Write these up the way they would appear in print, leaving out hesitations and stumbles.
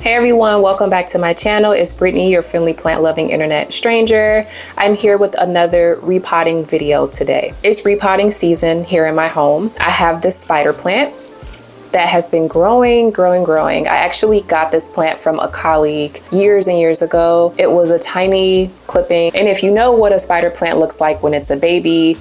Hey everyone, welcome back to my channel. It's Brittany, your friendly plant-loving internet stranger. I'm here with another repotting video today. It's repotting season here in my home. I have this spider plant that has been growing. I actually got this plant from a colleague years and years ago. It was a tiny clipping. And if you know what a spider plant looks like when it's a baby,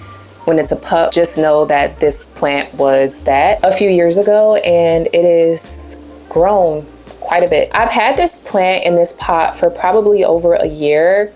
when it's a pup, just know that this plant was that a few years ago, and it is grown quite a bit. I've had this plant in this pot for probably over a year,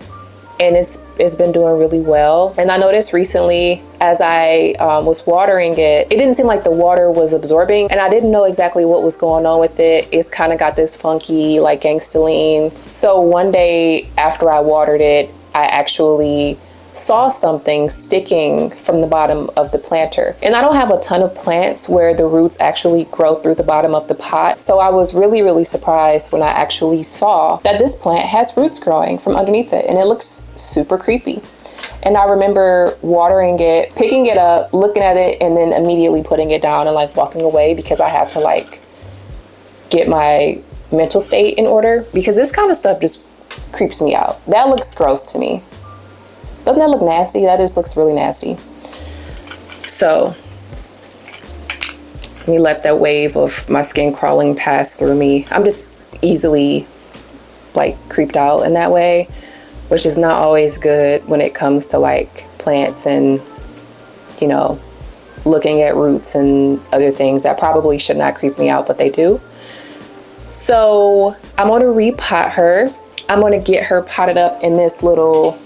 and it's been doing really well. And I noticed recently as I was watering it, it didn't seem like the water was absorbing, and I didn't know exactly what was going on with it. It's kind of got this funky like gangsta lean. So one day after I watered it, I actually saw something sticking from the bottom of the planter. And I don't have a ton of plants where the roots actually grow through the bottom of the pot. So I was really surprised when I actually saw that this plant has roots growing from underneath it, and it looks super creepy. And I remember watering it, picking it up, looking at it, and then immediately putting it down and like walking away because I had to like get my mental state in order, because this kind of stuff just creeps me out. That looks gross to me. Doesn't that look nasty? That just looks really nasty. So let me let that wave of my skin crawling pass through me. I'm just easily like creeped out in that way, which is not always good when it comes to like plants and, you know, looking at roots and other things that probably should not creep me out, but they do. So I'm going to repot her. I'm going to get her potted up in this little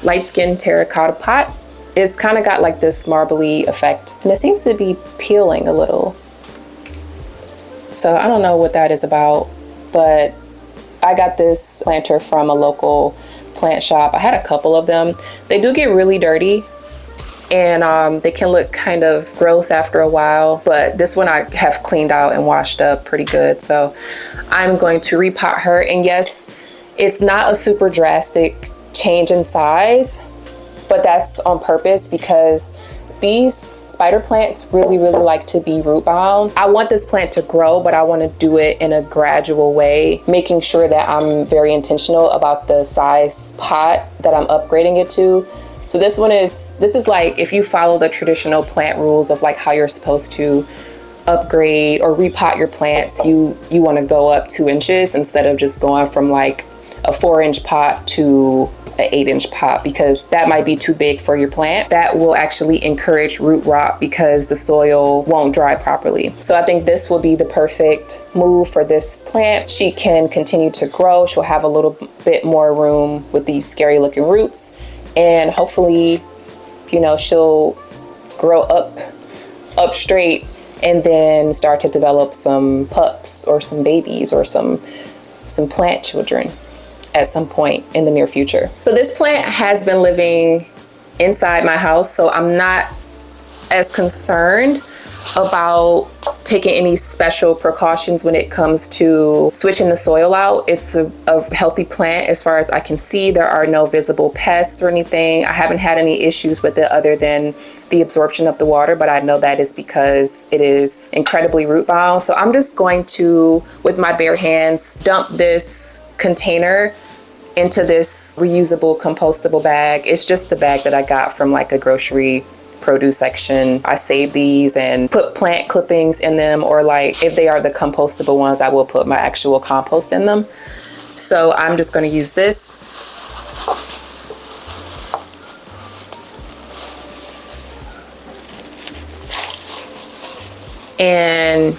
light skin terracotta pot. It's kind of got like this marbly effect, and it seems to be peeling a little. So I don't know what that is about, but I got this planter from a local plant shop. I had a couple of them. They do get really dirty, and they can look kind of gross after a while, but this one I have cleaned out and washed up pretty good. So I'm going to repot her. And yes, it's not a super drastic change in size, but that's on purpose because these spider plants really like to be root bound. I want this plant to grow, but I want to do it in a gradual way, making sure that I'm very intentional about the size pot that I'm upgrading it to. So this is like, if you follow the traditional plant rules of like how you're supposed to upgrade or repot your plants, you want to go up 2 inches instead of just going from like a 4-inch pot to an 8-inch pot, because that might be too big for your plant. That will actually encourage root rot because the soil won't dry properly. So I think this will be the perfect move for this plant. She can continue to grow. She'll have a little bit more room with these scary looking roots, and hopefully, you know, she'll grow up straight and then start to develop some pups or some babies or some plant children at some point in the near future. So this plant has been living inside my house, so I'm not as concerned about taking any special precautions when it comes to switching the soil out. It's a healthy plant as far as I can see. There are no visible pests or anything. I haven't had any issues with it other than the absorption of the water, but I know that is because it is incredibly root bound. So I'm just going to, with my bare hands, dump this container into this reusable compostable bag. It's just the bag that I got from like a grocery produce section. I save these and put plant clippings in them, or like if they are the compostable ones, I will put my actual compost in them. So I'm just going to use this. And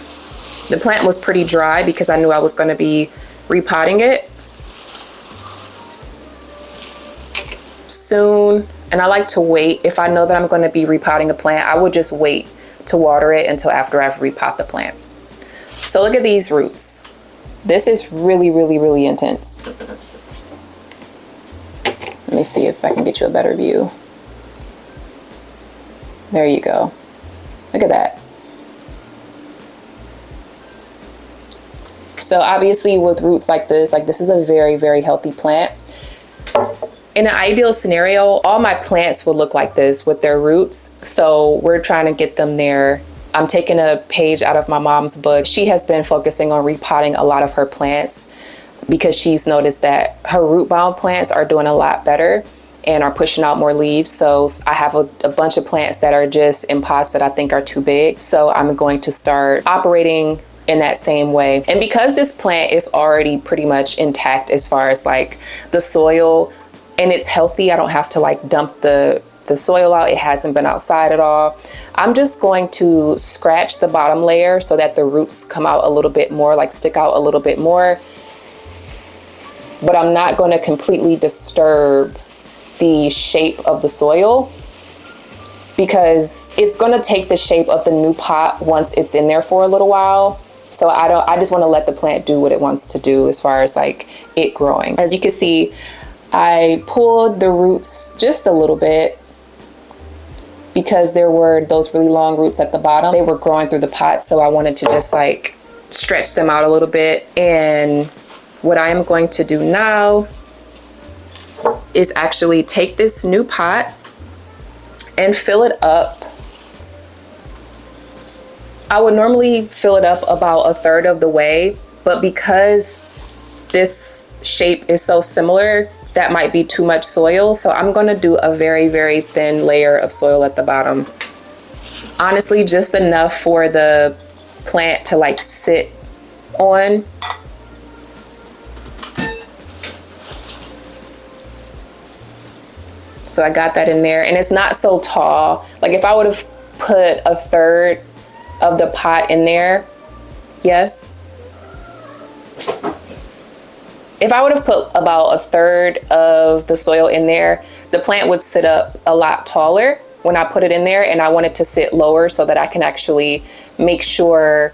the plant was pretty dry because I knew I was going to be repotting it soon. And I like to wait. If I know that I'm going to be repotting a plant, I will just wait to water it until after I've repot the plant. So look at these roots. This is really intense. Let me see if I can get you a better view. There you go. Look at that. So obviously with roots like this is a very healthy plant. In an ideal scenario, all my plants would look like this with their roots. So we're trying to get them there I'm taking a page out of my mom's book. She has been focusing on repotting a lot of her plants because she's noticed that her root bound plants are doing a lot better and are pushing out more leaves. So I have a bunch of plants that are just in pots that I think are too big. So I'm going to start operating in that same way. And because this plant is already pretty much intact as far as like the soil, and it's healthy, I don't have to like dump the soil out. It hasn't been outside at all. I'm just going to scratch the bottom layer so that the roots come out a little bit more, like stick out a little bit more. But I'm not going to completely disturb the shape of the soil because it's going to take the shape of the new pot once it's in there for a little while. So I just want to let the plant do what it wants to do as far as like it growing. As you can see, I pulled the roots just a little bit because there were those really long roots at the bottom. They were growing through the pot, so I wanted to just like stretch them out a little bit. And what I am going to do now is actually take this new pot and fill it up. I would normally fill it up about 1/3 of the way, but because this shape is so similar, that might be too much soil. So I'm gonna do a very, very thin layer of soil at the bottom. Honestly, just enough for the plant to like sit on. So I got that in there, and it's not so tall. Like if I would have put 1/3 of the pot in there, yes. If I would have put about 1/3 of the soil in there, the plant would sit up a lot taller when I put it in there, and I want it to sit lower so that I can actually make sure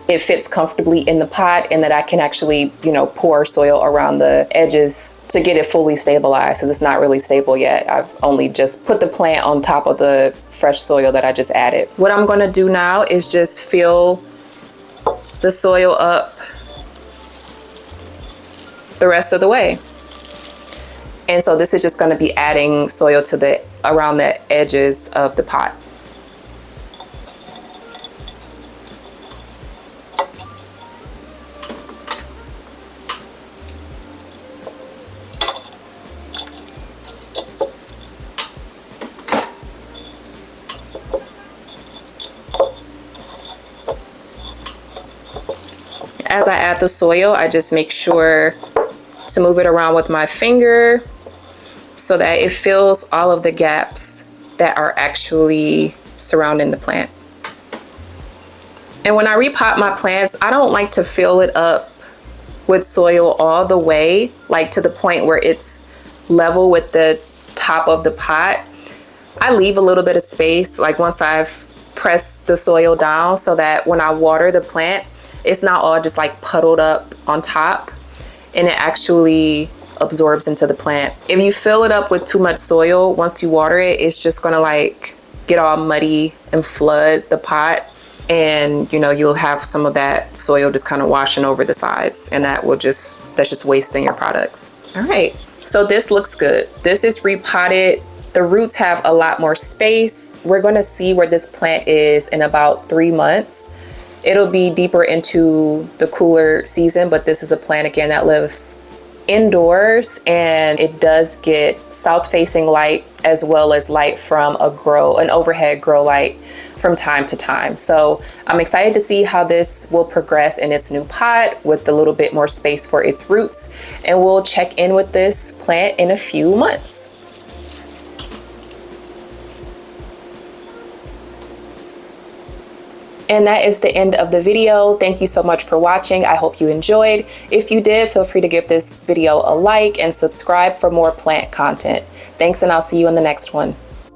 it fits comfortably in the pot and that I can actually, you know, pour soil around the edges to get it fully stabilized, because it's not really stable yet. I've only just put the plant on top of the fresh soil that I just added. What I'm gonna do now is just fill the soil up the rest of the way. And so this is just going to be adding soil to around the edges of the pot. As I add the soil, I just make sure to move it around with my finger so that it fills all of the gaps that are actually surrounding the plant. And when I repot my plants, I don't like to fill it up with soil all the way, like to the point where it's level with the top of the pot. I leave a little bit of space, like once I've pressed the soil down, so that when I water the plant, it's not all just like puddled up on top, and it actually absorbs into the plant. If you fill it up with too much soil, once you water it, it's just gonna like get all muddy and flood the pot, and you know, you'll have some of that soil just kind of washing over the sides, and that's just wasting your products. All right, so this looks good. This is repotted. The roots have a lot more space. We're gonna see where this plant is in about 3 months. It'll be deeper into the cooler season, but this is a plant again that lives indoors, and it does get south facing light as well as light from an overhead grow light from time to time. So I'm excited to see how this will progress in its new pot with a little bit more space for its roots, and we'll check in with this plant in a few months. And that is the end of the video. Thank you so much for watching. I hope you enjoyed. If you did, feel free to give this video a like and subscribe for more plant content. Thanks, and I'll see you in the next one.